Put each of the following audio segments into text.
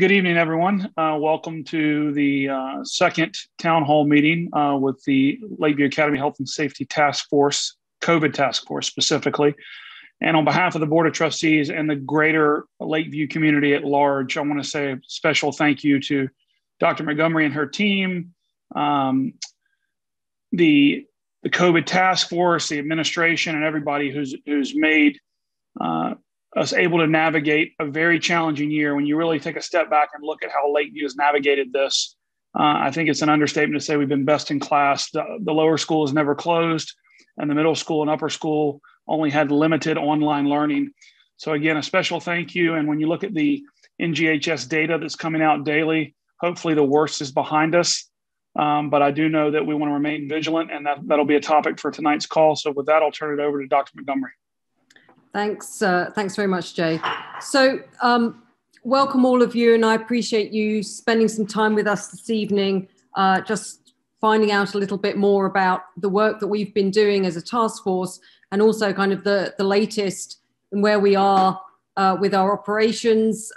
Good evening, everyone. Welcome to the second town hall meeting with the Lakeview Academy Health and Safety Task Force, COVID Task Force specifically. And on behalf of the Board of Trustees and the greater Lakeview community at large, I want to say a special thank you to Dr. Montgomery and her team, the COVID Task Force, the administration, and everybody who's made us able to navigate a very challenging year. When you really take a step back and look at how Lakeview has navigated this, I think it's an understatement to say we've been best in class. The lower school has never closed, and the middle school and upper school only had limited online learning. So again, a special thank you. And when you look at the NGHS data that's coming out daily, hopefully the worst is behind us. But I do know that we want to remain vigilant, and that'll be a topic for tonight's call. So with that, I'll turn it over to Dr. Montgomery. Thanks very much, Jay. So welcome all of you, and I appreciate you spending some time with us this evening, just finding out a little bit more about the work that we've been doing as a task force, and also kind of the latest and where we are with our operations.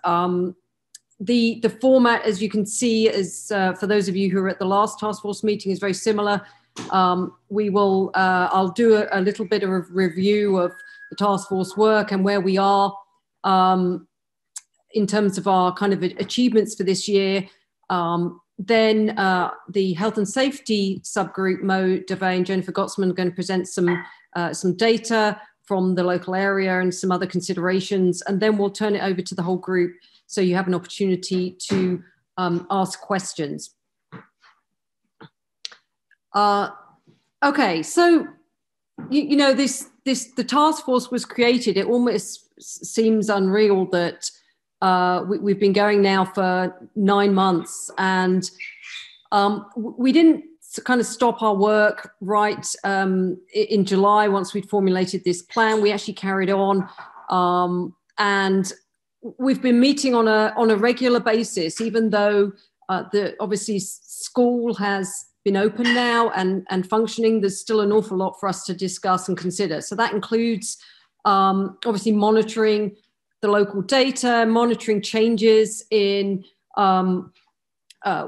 The format, as you can see, is for those of you who are at the last task force meeting, is very similar. I'll do a little bit of a review of the task force work and where we are in terms of our kind of achievements for this year. Then the health and safety subgroup, Mo Devay and Jennifer Gottzman, are going to present some data from the local area and some other considerations. And then we'll turn it over to the whole group so you have an opportunity to ask questions. Okay, so you know, the task force was created. It almost seems unreal that we've been going now for 9 months, and we didn't kind of stop our work right in July once we'd formulated this plan. We actually carried on, and we've been meeting on a regular basis, even though obviously school has been open now and functioning. There's still an awful lot for us to discuss and consider. So that includes obviously monitoring the local data, monitoring changes in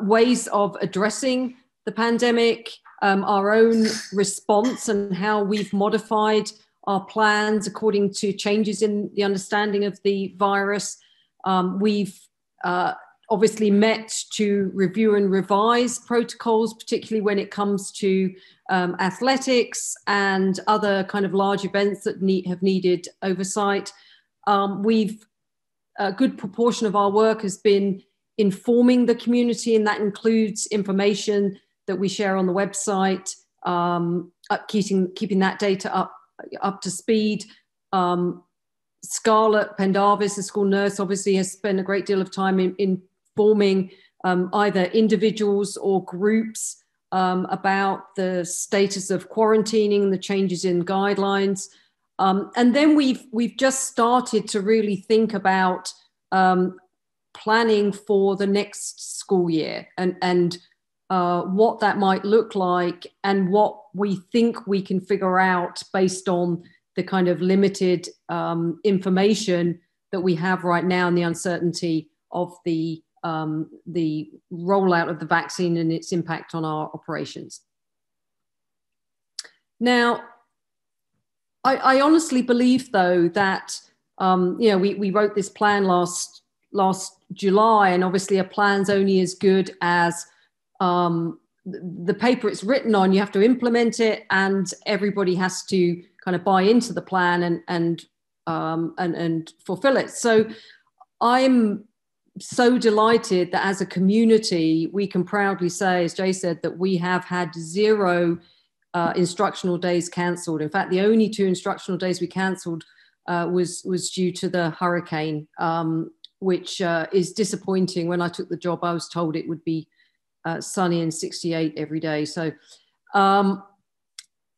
ways of addressing the pandemic, our own response and how we've modified our plans according to changes in the understanding of the virus. We've obviously met to review and revise protocols, particularly when it comes to athletics and other kind of large events that have needed oversight. A good proportion of our work has been informing the community, and that includes information that we share on the website, keeping that data up to speed. Scarlett Pendarvis, the school nurse, obviously has spent a great deal of time informing either individuals or groups about the status of quarantining, the changes in guidelines. And then we've just started to really think about planning for the next school year and what that might look like and what we think we can figure out based on the kind of limited information that we have right now and the uncertainty of the rollout of the vaccine and its impact on our operations. Now, I honestly believe, though, that you know, we wrote this plan last July, and obviously a plan's only as good as the paper it's written on. You have to implement it, and everybody has to kind of buy into the plan and fulfill it. So I'm so delighted that as a community, we can proudly say, as Jay said, that we have had 0 instructional days cancelled. In fact, the only 2 instructional days we cancelled was due to the hurricane, which is disappointing. When I took the job, I was told it would be sunny and 68 every day. So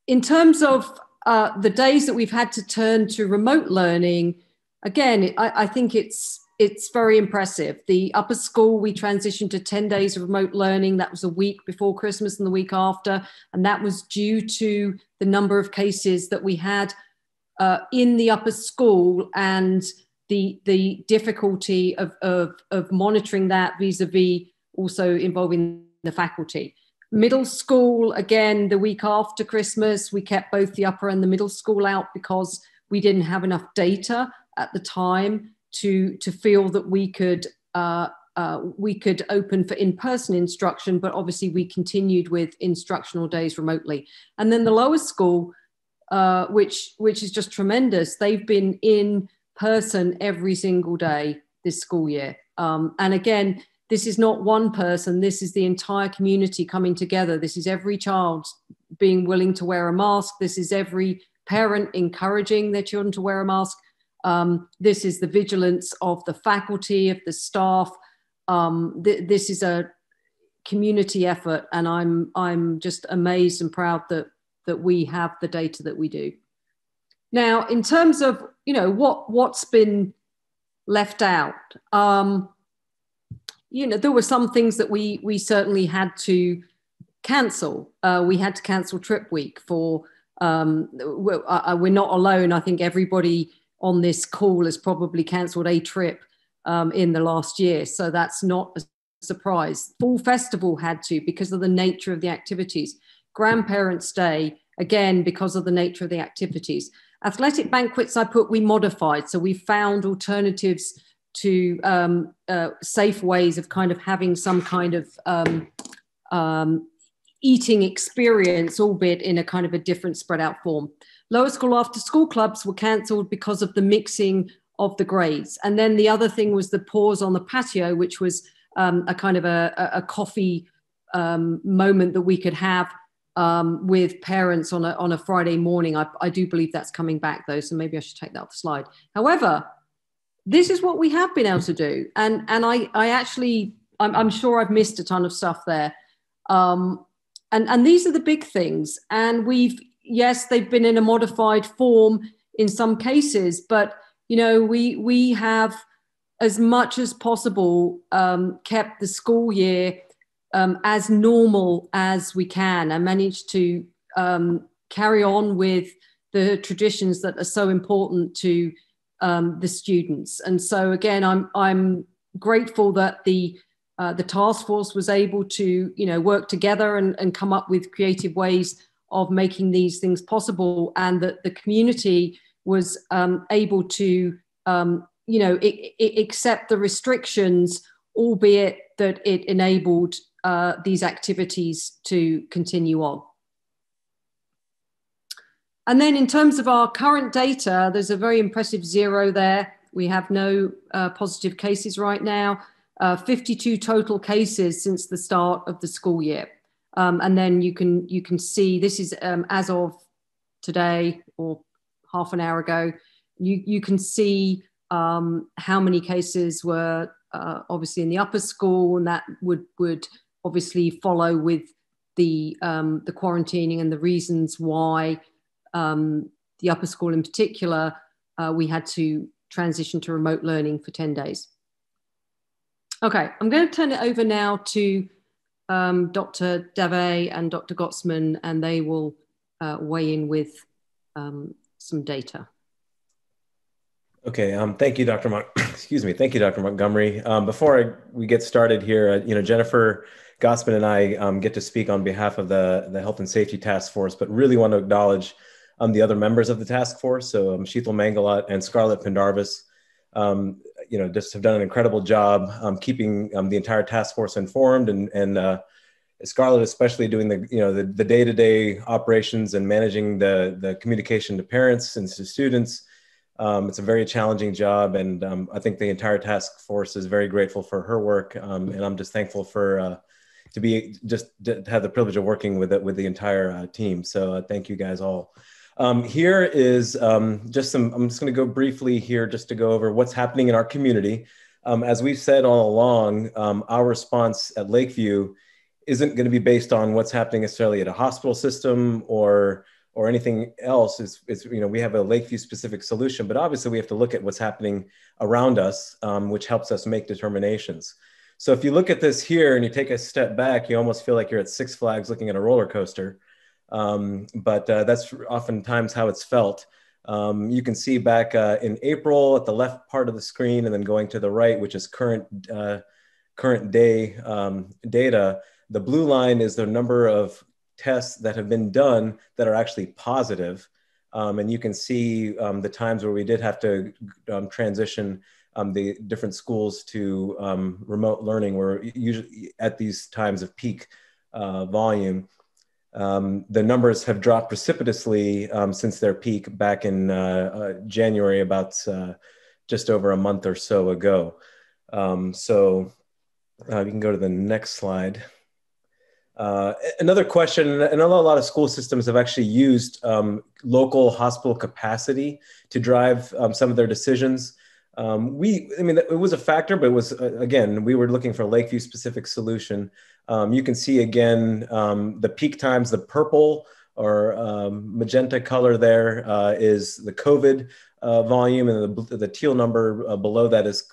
in terms of the days that we've had to turn to remote learning, again, I think it's very impressive. The upper school, we transitioned to 10 days of remote learning. That was a week before Christmas and the week after. And that was due to the number of cases that we had in the upper school and the difficulty of monitoring that vis-a-vis also involving the faculty. Middle school, again, the week after Christmas, we kept both the upper and the middle school out because we didn't have enough data at the time to feel that we could open for in-person instruction, but obviously we continued with instructional days remotely. And then the lower school, which is just tremendous, they've been in person every single day this school year. And again, this is not one person, this is the entire community coming together. This is every child being willing to wear a mask. This is every parent encouraging their children to wear a mask. This is the vigilance of the faculty, of the staff. This is a community effort, and I'm just amazed and proud that we have the data that we do. Now, in terms of, you know, what's been left out, you know, there were some things that we certainly had to cancel. We had to cancel Trip Week for, we're not alone. I think everybody on this call has probably cancelled a trip in the last year. So that's not a surprise. Fall Festival had to, because of the nature of the activities. Grandparents' Day, again, because of the nature of the activities. Athletic banquets, we modified. So we found alternatives to safe ways of kind of having some kind of eating experience, albeit in a kind of a different spread out form. Lower school after school clubs were cancelled because of the mixing of the grades. And then the other thing was the pause on the patio, which was a kind of a coffee moment that we could have with parents on a Friday morning. I do believe that's coming back though, so maybe I should take that off the slide. However, this is what we have been able to do. And I'm sure I've missed a ton of stuff there. And these are the big things. And yes, they've been in a modified form in some cases, but you know, we have, as much as possible, kept the school year as normal as we can, and managed to carry on with the traditions that are so important to the students. And so again, I'm grateful that the task force was able to, you know, work together and come up with creative ways of making these things possible, and that the community was able to, you know, accept the restrictions, albeit that it enabled these activities to continue on. And then in terms of our current data, there's a very impressive 0 there. We have no positive cases right now, 52 total cases since the start of the school year. And then you can see, this is as of today or half an hour ago, you can see how many cases were obviously in the upper school, and that would obviously follow with the quarantining and the reasons why the upper school in particular, we had to transition to remote learning for 10 days. Okay, I'm going to turn it over now to Dr. Dave and Dr. Gottzman, and they will weigh in with some data. Okay, thank you, Dr. Excuse me, thank you, Dr. Montgomery. Before we get started here, you know, Jennifer Gottzman and I get to speak on behalf of the Health and Safety Task Force, but really want to acknowledge the other members of the task force. So Sheetal Mangalat and Scarlett Pendarvis, you know, just have done an incredible job keeping the entire task force informed, and Scarlett especially doing the day-to-day operations and managing the communication to parents and to students. It's a very challenging job, and I think the entire task force is very grateful for her work, and I'm just thankful for to have the privilege of working with the entire team. So thank you guys all. Here is just some, I'm just going to go briefly here just to go over what's happening in our community. As we've said all along, our response at Lakeview isn't going to be based on what's happening necessarily at a hospital system or anything else. It's you know, we have a Lakeview specific solution, but obviously we have to look at what's happening around us, which helps us make determinations. So if you look at this here and you take a step back, you almost feel like you're at Six Flags looking at a roller coaster. But that's oftentimes how it's felt. You can see back in April at the left part of the screen, and then going to the right, which is current day data. The blue line is the number of tests that have been done that are actually positive. And you can see the times where we did have to transition the different schools to remote learning, were usually at these times of peak volume. The numbers have dropped precipitously since their peak back in January, about just over a month or so ago. So you can go to the next slide. Another question, and a lot of school systems have actually used local hospital capacity to drive some of their decisions. I mean, it was a factor, but it was, again, we were looking for a Lakeview specific solution. You can see again, the peak times, the purple or magenta color there is the COVID volume, and the teal number below that is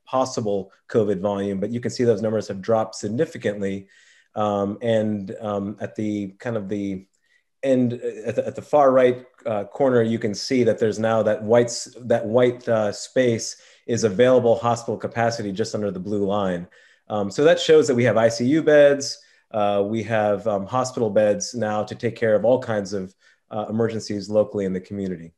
possible COVID volume. But you can see those numbers have dropped significantly. And at the kind of the end, at the far right corner, you can see that there's now that white space is available hospital capacity just under the blue line. So that shows that we have ICU beds, we have hospital beds now to take care of all kinds of emergencies locally in the community.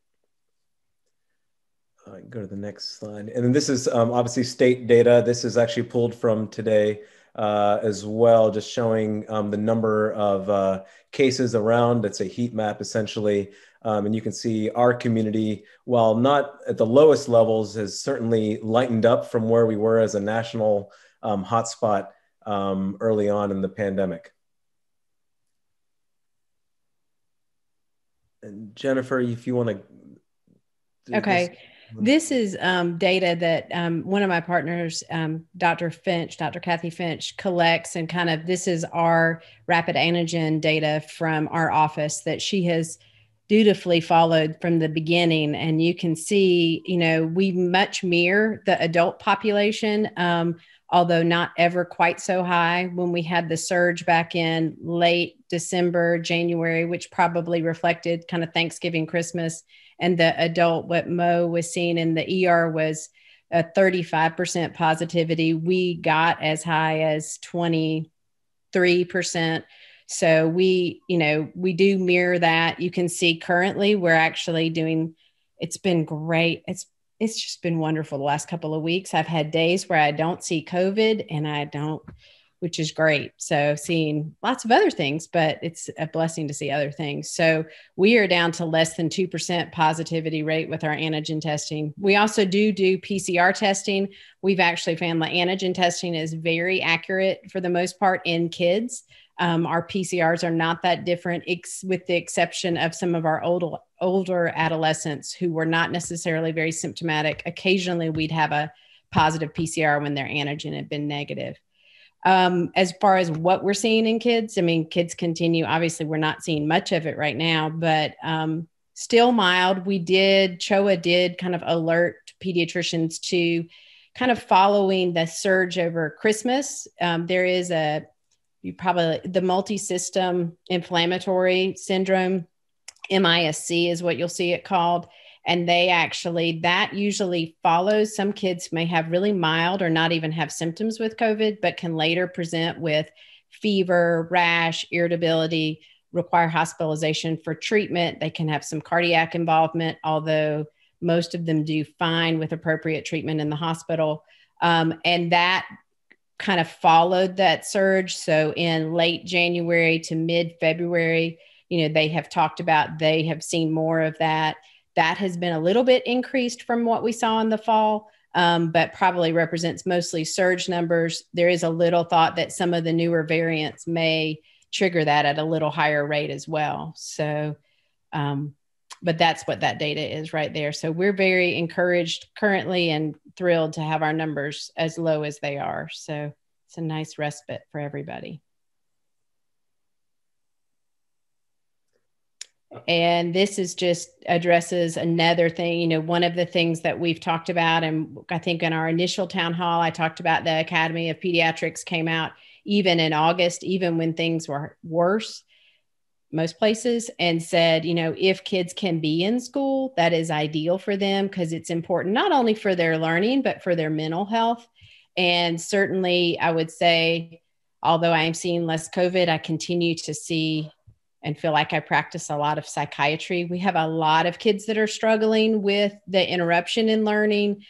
Go to the next slide. And then this is obviously state data. This is actually pulled from today as well, just showing the number of cases around. It's a heat map essentially. And you can see our community, while not at the lowest levels, has certainly lightened up from where we were as a national hotspot early on in the pandemic. And Jennifer, if you want to. Okay. This is data that one of my partners, Dr. Kathy Finch, collects, and kind of this is our rapid antigen data from our office that she has dutifully followed from the beginning. And you can see, you know, we much mirror the adult population, although not ever quite so high. When we had the surge back in late December, January, which probably reflected kind of Thanksgiving, Christmas, and the adult, what Mo was seeing in the ER was a 35% positivity. We got as high as 23%. So we do mirror that. You can see currently we're actually doing, it's been great. It's just been wonderful the last couple of weeks. I've had days where I don't see COVID and which is great. So seeing lots of other things, but it's a blessing to see other things. So we are down to less than 2% positivity rate with our antigen testing. We also do PCR testing. We've actually found the antigen testing is very accurate for the most part in kids. Our PCRs are not that different, with the exception of some of our older adolescents who were not necessarily very symptomatic. Occasionally we'd have a positive PCR when their antigen had been negative. As far as what we're seeing in kids, I mean, kids continue, obviously we're not seeing much of it right now, but still mild. CHOA did kind of alert pediatricians to kind of following the surge over Christmas. There is the multi-system inflammatory syndrome, MISC is what you'll see it called. And that usually follows. Some kids may have really mild or not even have symptoms with COVID, but can later present with fever, rash, irritability, require hospitalization for treatment. They can have some cardiac involvement, although most of them do fine with appropriate treatment in the hospital. And that kind of followed that surge. So in late January to mid-February, they have talked about, they have seen more of that. That has been a little bit increased from what we saw in the fall, but probably represents mostly surge numbers. There is a little thought that some of the newer variants may trigger that at a little higher rate as well. So, but that's what that data is right there. So we're very encouraged currently and thrilled to have our numbers as low as they are. So it's a nice respite for everybody. And this is just addresses another thing, one of the things that we've talked about, and I think in our initial town hall, I talked about the Academy of Pediatrics came out even in August, even when things were worse. most places, and said, if kids can be in school, that is ideal for them because it's important not only for their learning, but for their mental health. And certainly I would say, although I am seeing less COVID, I continue to see and feel like I practice a lot of psychiatry. We have a lot of kids that are struggling with the interruption in learning,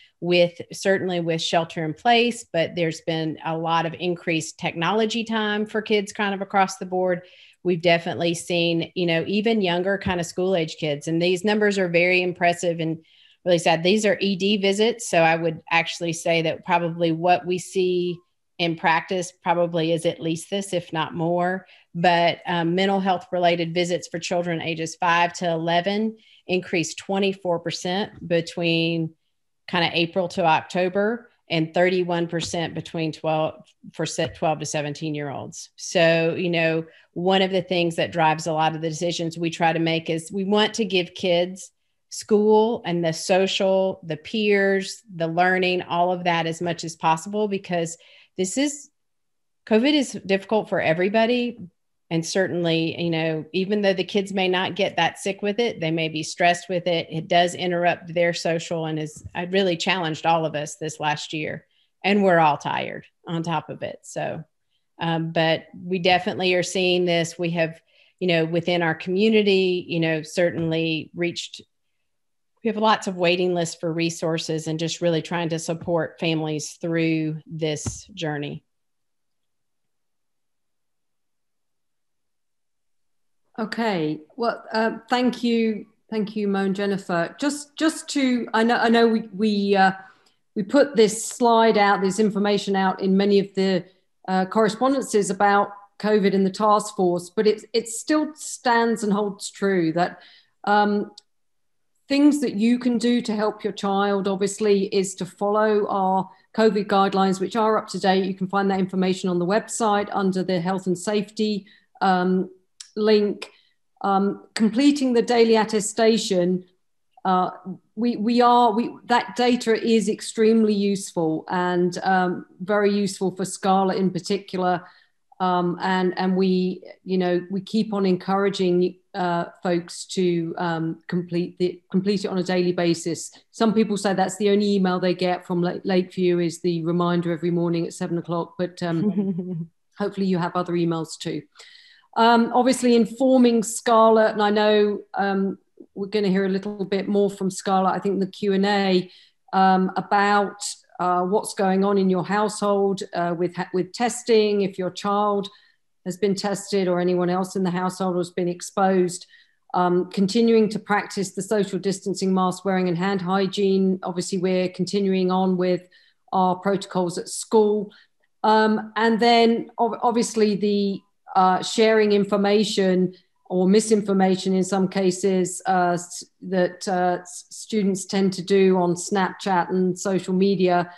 certainly with shelter in place, but there's been a lot of increased technology time for kids kind of across the board. We've definitely seen, even younger kind of school age kids, and these numbers are very impressive and really sad. These are ED visits. So I would actually say that probably what we see in practice probably is at least this, if not more. But mental health related visits for children ages 5 to 11 increased 24% between kind of April to October, and 31% between 12 to 17-year-olds. So, one of the things that drives a lot of the decisions we try to make is we want to give kids school and the social, the peers, the learning, all of that as much as possible, because COVID is difficult for everybody. And certainly, even though the kids may not get that sick with it, they may be stressed with it. It does interrupt their social and I really challenged all of us this last year, and we're all tired on top of it. So, but we definitely are seeing this. We have, within our community, certainly we have lots of waiting lists for resources and just really trying to support families through this journey. Okay. Well, thank you, Mo and Jennifer. Just to, I know we put this slide out, this information out in many of the correspondences about COVID in the task force, but it still stands and holds true that things that you can do to help your child, obviously, is to follow our COVID guidelines, which are up to date. You can find that information on the website under the health and safety link. Completing the daily attestation, that data is extremely useful and very useful for Scarlett in particular. And we keep on encouraging folks to complete it on a daily basis. Some people say that's the only email they get from Lakeview is the reminder every morning at 7:00, but hopefully you have other emails too. Obviously informing Scarlett, and I know we're going to hear a little bit more from Scarlett, I think in the Q&A, about what's going on in your household with testing, if your child has been tested or anyone else in the household has been exposed. Continuing to practice the social distancing, mask wearing and hand hygiene. Obviously, we're continuing on with our protocols at school. And then obviously the sharing information or misinformation in some cases that students tend to do on Snapchat and social media,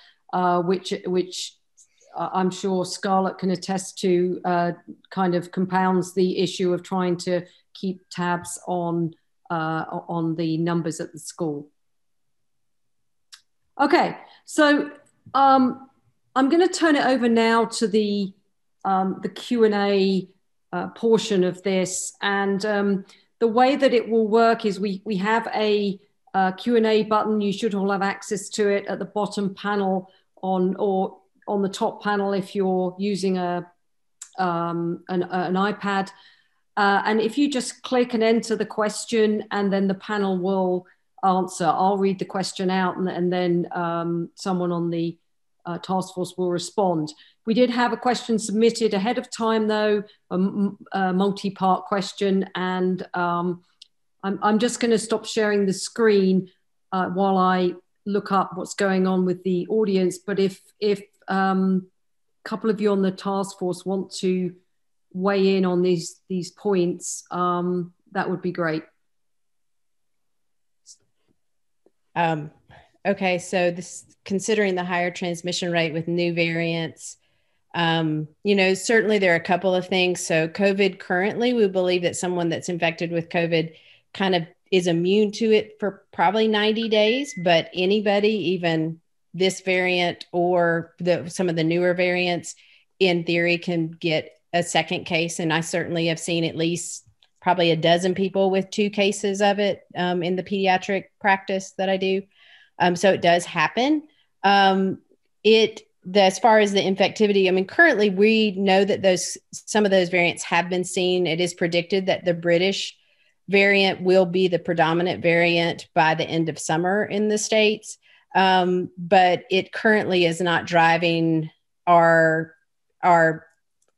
which I'm sure Scarlett can attest to, kind of compounds the issue of trying to keep tabs on the numbers at the school. Okay, so I'm going to turn it over now to the Q&A portion of this, and the way that it will work is we have a Q&A button. You should all have access to it at the bottom panel or on the top panel if you're using an iPad. And if you just click and enter the question, and then the panel will answer. I'll read the question out, and then someone on the task force will respond. We did have a question submitted ahead of time, though, a multi-part question, and I'm just going to stop sharing the screen while I look up what's going on with the audience. But if a couple of you on the task force want to weigh in on these points, that would be great. Okay, so considering the higher transmission rate with new variants, certainly there are a couple of things. So COVID currently, we believe that someone that's infected with COVID kind of is immune to it for probably 90 days, but anybody, even this variant or some of the newer variants, in theory can get a second case. And I certainly have seen at least probably a dozen people with 2 cases of it in the pediatric practice that I do. So it does happen. As far as the infectivity, I mean, currently we know that some of those variants have been seen. It is predicted that the British variant will be the predominant variant by the end of summer in the States. But it currently is not driving our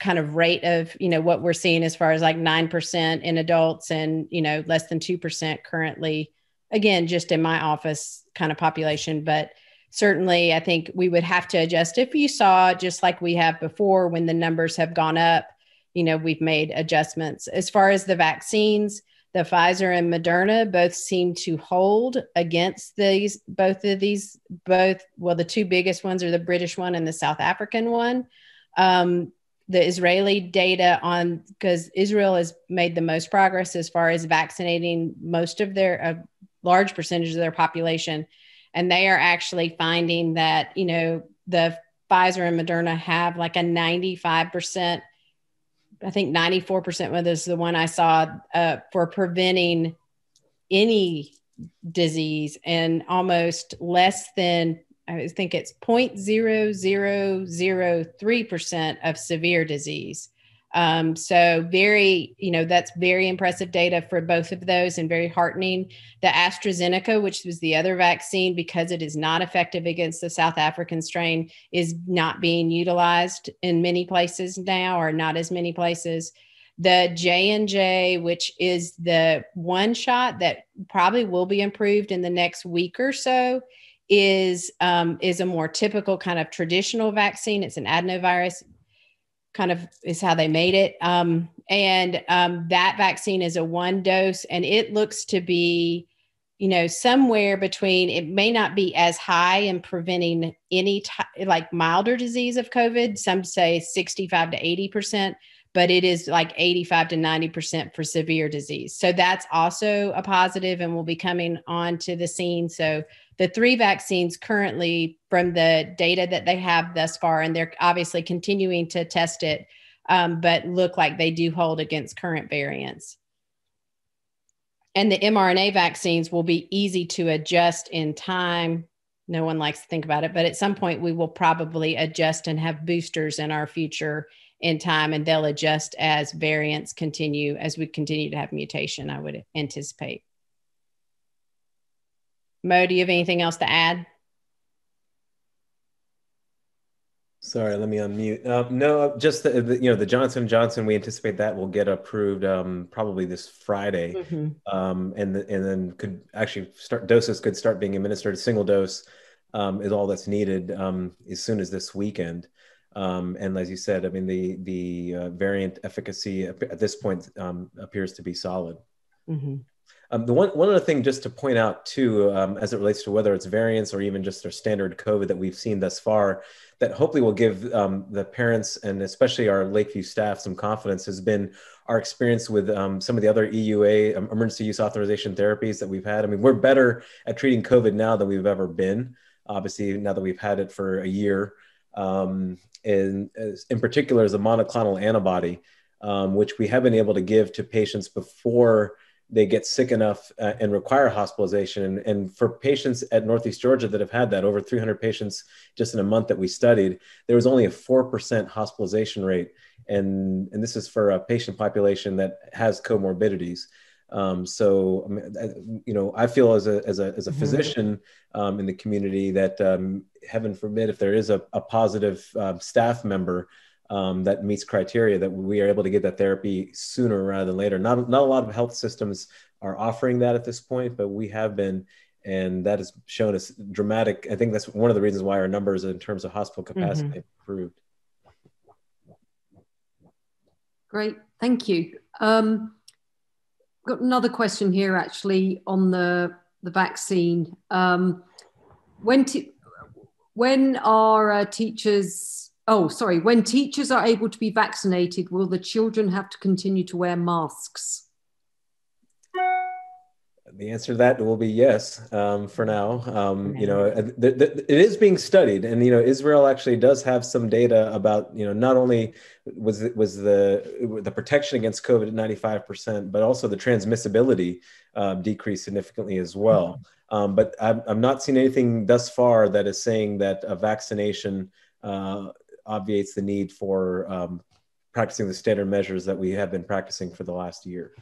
kind of rate of, what we're seeing as far as like 9% in adults and, less than 2% currently, again, just in my office kind of population. But certainly I think we would have to adjust. If you saw, just like we have before, when the numbers have gone up, we've made adjustments. As far as the vaccines, the Pfizer and Moderna both seem to hold against both the 2 biggest ones are the British one and the South African one. The Israeli data because Israel has made the most progress as far as vaccinating most of a large percentage of their population. And they are actually finding that, the Pfizer and Moderna have like a 95%, I think 94%, whether it's the one I saw for preventing any disease, and almost less than, I think it's 0.0003% of severe disease. So very, that's very impressive data for both of those and very heartening. The AstraZeneca, which was the other vaccine, because it is not effective against the South African strain, is not being utilized in many places now, or not as many places. The J&J, which is the one shot that probably will be improved in the next week or so, is a more typical kind of traditional vaccine. It's an adenovirus, kind of is how they made it. That vaccine is a 1 dose, and it looks to be, somewhere between, it may not be as high in preventing any like milder disease of COVID. Some say 65 to 80%, but it is like 85 to 90% for severe disease. So that's also a positive and will be coming on to the scene. So the 3 vaccines currently, from the data that they have thus far, and they're obviously continuing to test it, but look like they do hold against current variants. And the mRNA vaccines will be easy to adjust in time. No one likes to think about it, but at some point we will probably adjust and have boosters in our future in time, and they'll adjust as variants continue, as we continue to have mutation, I would anticipate. Mo, do you have anything else to add? Sorry, let me unmute. No, just the Johnson & Johnson, we anticipate that will get approved probably this Friday. Mm-hmm. And then could actually doses could start being administered. A single dose is all that's needed as soon as this weekend. And as you said, I mean, the variant efficacy at this point appears to be solid. Mm-hmm. The one other thing just to point out too, as it relates to whether it's variants or even just our standard COVID that we've seen thus far, that hopefully will give the parents and especially our Lakeview staff some confidence, has been our experience with some of the other EUA, emergency use authorization therapies that we've had. I mean, we're better at treating COVID now than we've ever been, obviously, now that we've had it for a year. And in particular is a monoclonal antibody, which we have been able to give to patients before they get sick enough and require hospitalization. And for patients at Northeast Georgia that have had that, over 300 patients just in a month that we studied, there was only a 4% hospitalization rate. And this is for a patient population that has comorbidities. So, I feel as a physician in the community that heaven forbid, if there is a positive staff member that meets criteria, that we are able to get that therapy sooner rather than later. Not a lot of health systems are offering that at this point, but we have been, and that has shown us dramatic. I think that's one of the reasons why our numbers in terms of hospital capacity have improved. Great, thank you. Got another question here actually on the vaccine. When teachers are able to be vaccinated, will the children have to continue to wear masks? The answer to that will be yes, for now. It is being studied, and Israel actually does have some data about not only was the protection against COVID at 95%, but also the transmissibility decreased significantly as well. But I'm not seeing anything thus far that is saying that a vaccination obviates the need for practicing the standard measures that we have been practicing for the last year.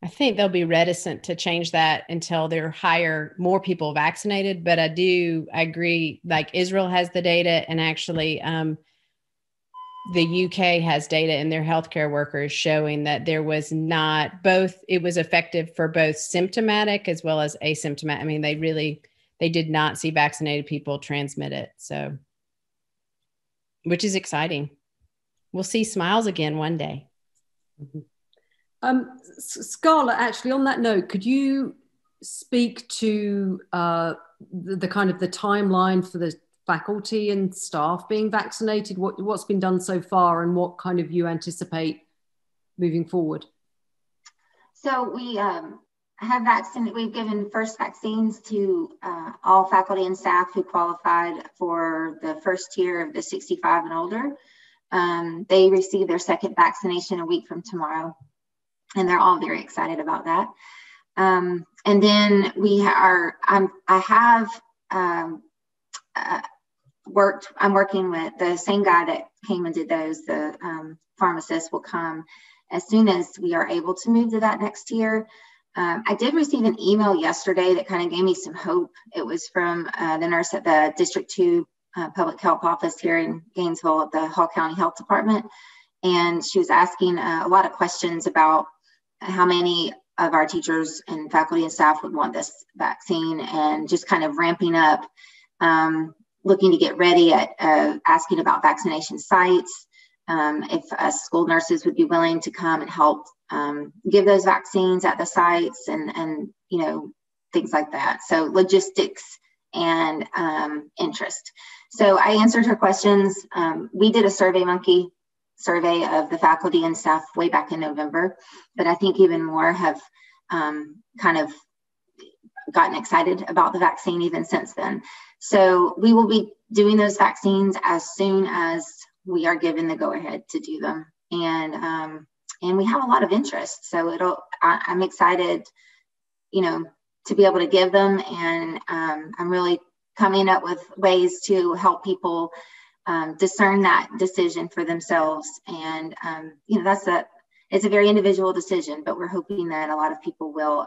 I think they'll be reticent to change that until they're more people vaccinated. But I agree, like Israel has the data, and actually the UK has data in their healthcare workers showing that there was it was effective for both symptomatic as well as asymptomatic. I mean, they did not see vaccinated people transmit it. So, which is exciting. We'll see smiles again one day. Mm-hmm. Scarlett, actually, on that note, could you speak to the kind of the timeline for the faculty and staff being vaccinated? What's been done so far, and what kind of you anticipate moving forward? So we we've given first vaccines to all faculty and staff who qualified for the first tier of the 65 and older. They receive their second vaccination a week from tomorrow, and they're all very excited about that. And then I'm working with the same guy that came and did those. The pharmacist will come as soon as we are able to move to that next tier. I did receive an email yesterday that kind of gave me some hope. It was from the nurse at the District 2 Public Health Office here in Gainesville at the Hall County Health Department. And she was asking a lot of questions about how many of our teachers and faculty and staff would want this vaccine, and just kind of ramping up, looking to get ready at asking about vaccination sites, if school nurses would be willing to come and help give those vaccines at the sites, and things like that. So logistics and interest. So I answered her questions. We did a SurveyMonkey survey of the faculty and staff way back in November, but I think even more have kind of gotten excited about the vaccine even since then. So we will be doing those vaccines as soon as we are given the go-ahead to do them. And we have a lot of interest. So I'm excited, to be able to give them. And I'm really coming up with ways to help people discern that decision for themselves. And, it's a very individual decision, but we're hoping that a lot of people will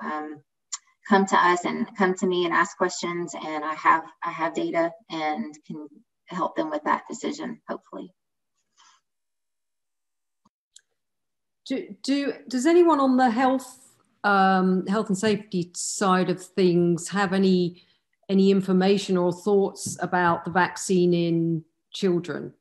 come to us and come to me and ask questions. And I have data and can help them with that decision, hopefully. Does anyone on the health and safety side of things have any information or thoughts about the vaccine in children?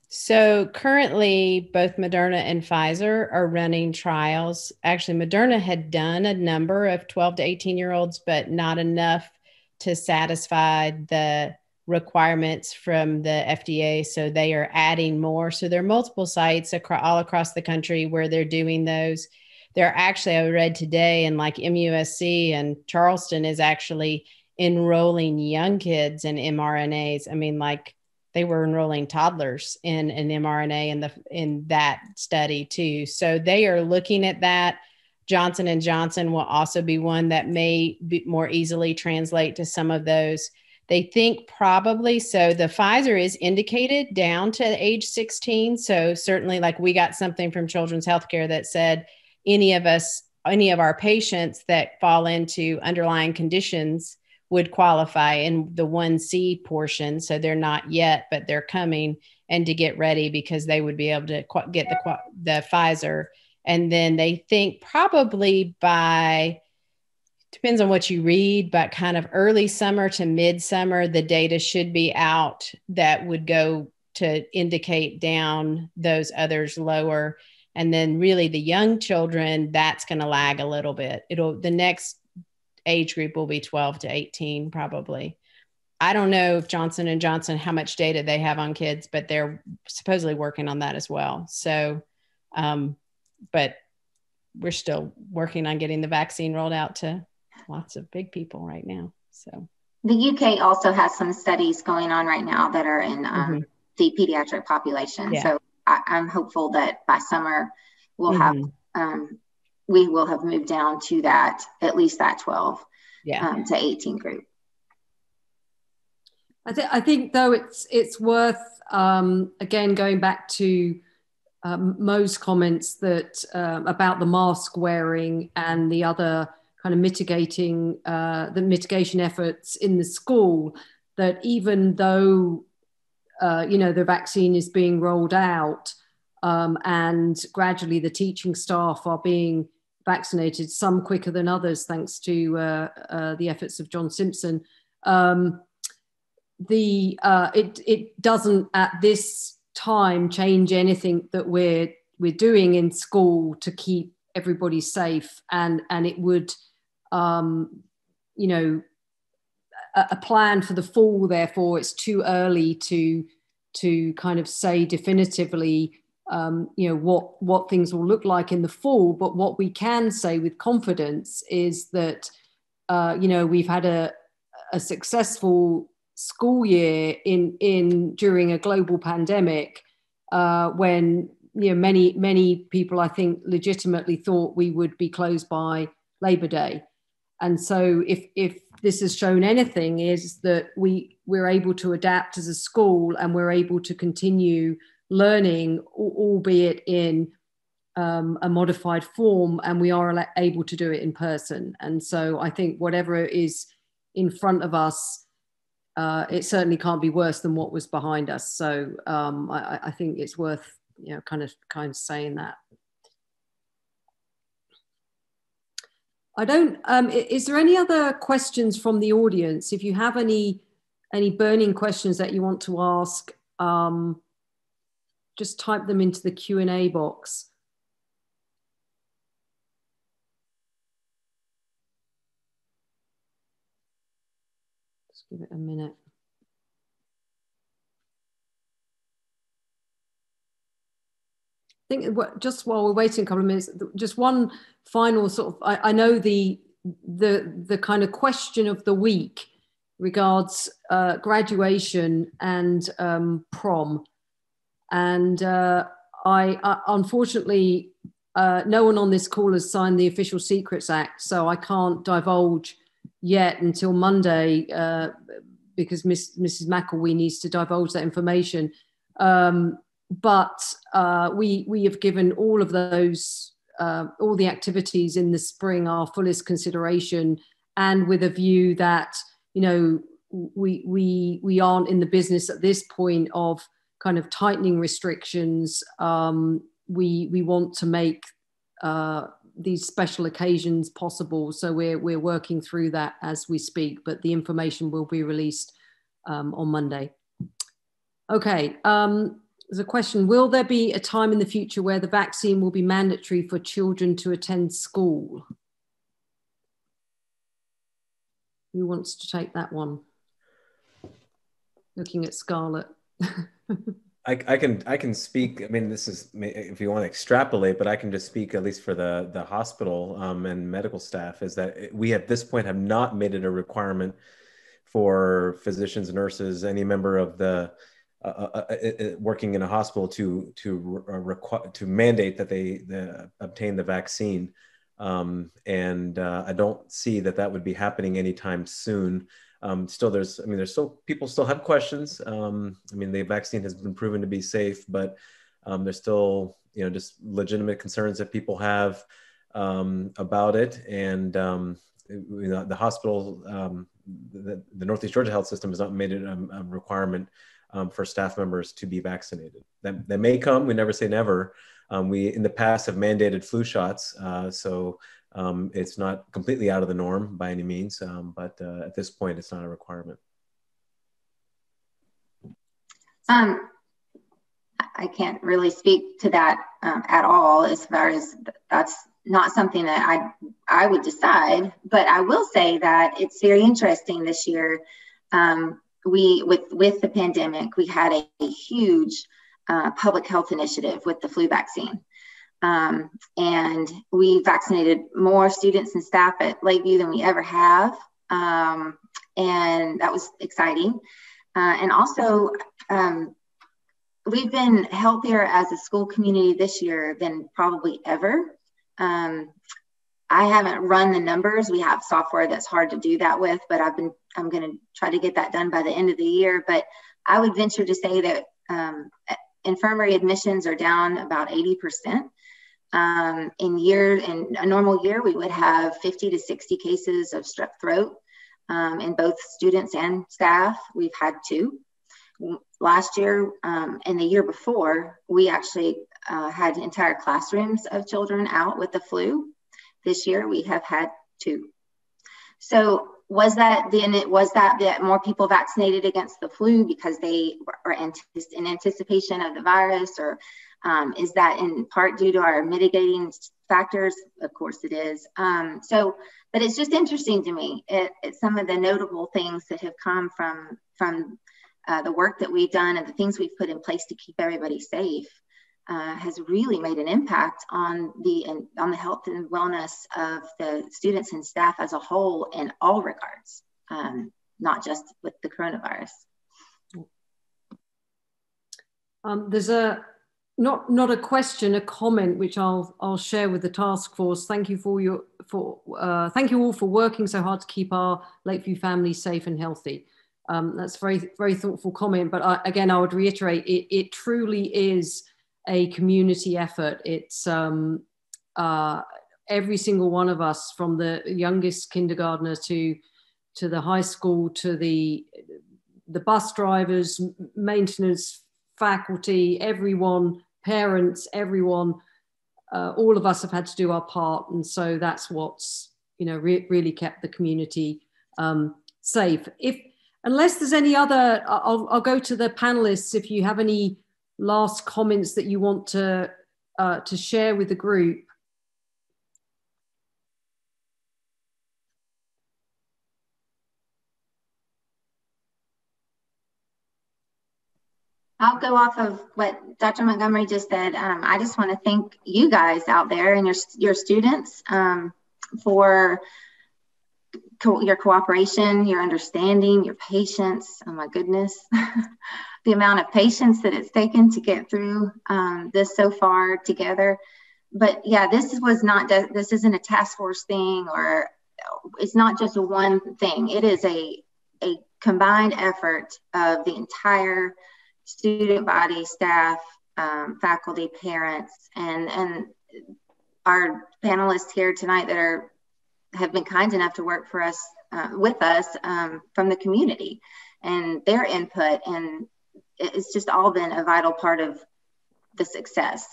So currently both Moderna and Pfizer are running trials. Actually, Moderna had done a number of 12 to 18-year-olds, but not enough to satisfy the requirements from the FDA. So they are adding more. So there are multiple sites all across the country where they're doing those. They're actually, I read today, and like MUSC and Charleston is actually enrolling young kids in mRNAs. I mean, like they were enrolling toddlers in an mRNA in that study too. So they are looking at that. Johnson & Johnson will also be one that may be more easily translate to some of those. They think probably, so the Pfizer is indicated down to age 16. So certainly, like we got something from Children's Healthcare that said any of our patients that fall into underlying conditions would qualify in the 1C portion. So they're not yet, but they're coming, and to get ready because they would be able to get the Pfizer. And then they think probably depends on what you read, but kind of early summer to midsummer, the data should be out that would go to indicate down those others lower. And then really the young children, that's going to lag a little bit. The next age group will be 12 to 18 probably. I don't know if Johnson & Johnson, how much data they have on kids, but they're supposedly working on that as well. So, but we're still working on getting the vaccine rolled out to lots of big people right now. So the UK also has some studies going on right now that are in the pediatric population. Yeah. So I'm hopeful that by summer we'll have, we will have moved down to that, at least that 12 to 18 group. I think though it's worth, again, going back to Mo's comments that about the mask wearing and the other kind of mitigation efforts in the school, that even though, the vaccine is being rolled out and gradually the teaching staff are being vaccinated, some quicker than others, thanks to the efforts of John Simpson, it doesn't at this time change anything that we're doing in school to keep everybody safe, and it would a plan for the fall. Therefore, it's too early to kind of say definitively what things will look like in the fall. But what we can say with confidence is that we've had a successful school year during a global pandemic, when many people, I think, legitimately thought we would be closed by Labor Day. And so if this has shown anything, is that we're able to adapt as a school, and we're able to continue learning, albeit in a modified form, and we are able to do it in person. And so I think whatever is in front of us, it certainly can't be worse than what was behind us. So I think it's worth kind of saying that. Is there any other questions from the audience? If you have any burning questions that you want to ask, just type them into the Q&A box. Give it a minute. I think just while we're waiting a couple of minutes, just one final sort of, I know the kind of question of the week regards graduation and prom. And I unfortunately, no one on this call has signed the Official Secrets Act, so I can't divulge yet until Monday, because Mrs. McElwee needs to divulge that information. But we have given all of those, all the activities in the spring our fullest consideration, and with a view that, we aren't in the business at this point of kind of tightening restrictions. We want to make these special occasions possible. So we're working through that as we speak, but the information will be released on Monday. Okay, there's a question. Will there be a time in the future where the vaccine will be mandatory for children to attend school? Who wants to take that one? Looking at Scarlett. I can speak. I mean, this is, if you want to extrapolate, but I can just speak at least for the hospital and medical staff, is that we at this point have not made it a requirement for physicians, nurses, any member of the working in a hospital to mandate that they obtain the vaccine. And I don't see that would be happening anytime soon. Still, people still have questions. The vaccine has been proven to be safe, but there's still, just legitimate concerns that people have about it. And the hospital, the Northeast Georgia Health System has not made it a requirement for staff members to be vaccinated. That may come. We never say never. We in the past have mandated flu shots, so it's not completely out of the norm by any means, but at this point, it's not a requirement. I can't really speak to that at all, as far as that's not something that I would decide, but I will say that it's very interesting this year. with the pandemic, we had a huge public health initiative with the flu vaccine. And we vaccinated more students and staff at Lakeview than we ever have. And that was exciting. And also, we've been healthier as a school community this year than probably ever. I haven't run the numbers. We have software that's hard to do that with, but I'm going to try to get that done by the end of the year. But I would venture to say that infirmary admissions are down about 80%. In a normal year, we would have 50 to 60 cases of strep throat in both students and staff. We've had 2. Last year and the year before, we actually had entire classrooms of children out with the flu. This year, we have had 2. So was that more people vaccinated against the flu because they were in anticipation of the virus, or is that in part due to our mitigating factors? Of course it is. But it's just interesting to me. It's some of the notable things that have come from the work that we've done and the things we've put in place to keep everybody safe has really made an impact on the health and wellness of the students and staff as a whole in all regards, not just with the coronavirus. There's not a question, a comment which I'll share with the task force. Thank you thank you all for working so hard to keep our Lakeview families safe and healthy. That's very, very thoughtful comment. But again, I would reiterate, it truly is a community effort. It's every single one of us, from the youngest kindergartner to the high school, to the bus drivers, maintenance, faculty, everyone, parents, everyone, all of us have had to do our part. And so that's what's, really kept the community safe. Unless there's any other, I'll go to the panelists. If you have any last comments that you want to share with the group. I'll go off of what Dr. Montgomery just said. I just want to thank you guys out there and your students for your cooperation, your understanding, your patience. Oh my goodness, the amount of patience that it's taken to get through this so far together. But yeah, this isn't a task force thing, or it's not just a one thing. It is a combined effort of the entire student body, staff, faculty, parents, and our panelists here tonight that have been kind enough to work for us with us from the community, and their input, and it's just all been a vital part of the success.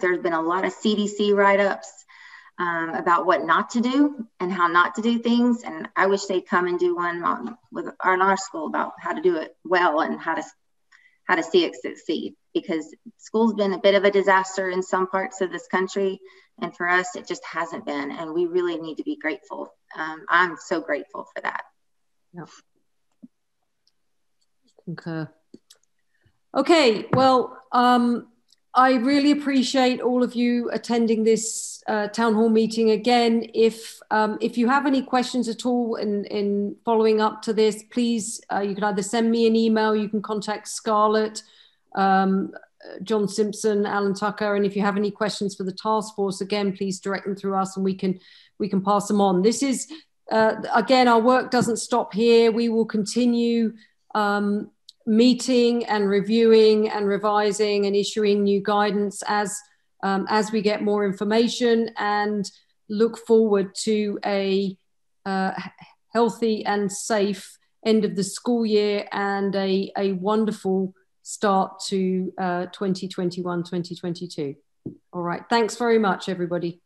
There's been a lot of CDC write-ups about what not to do and how not to do things, and I wish they'd come and do one on our school about how to do it well and how to see it succeed, because school's been a bit of a disaster in some parts of this country, and for us it just hasn't been, and we really need to be grateful. I'm so grateful for that. Yeah. Concur. Okay, well, I really appreciate all of you attending this town hall meeting again. If you have any questions at all in following up to this, please, you can either send me an email, you can contact Scarlett, John Simpson, Alan Tucker, and if you have any questions for the task force, again, please direct them through us and we can pass them on. This is, again, our work doesn't stop here. We will continue meeting and reviewing and revising and issuing new guidance as we get more information, and look forward to a healthy and safe end of the school year and a wonderful start to 2021-2022. All right, thanks very much, everybody.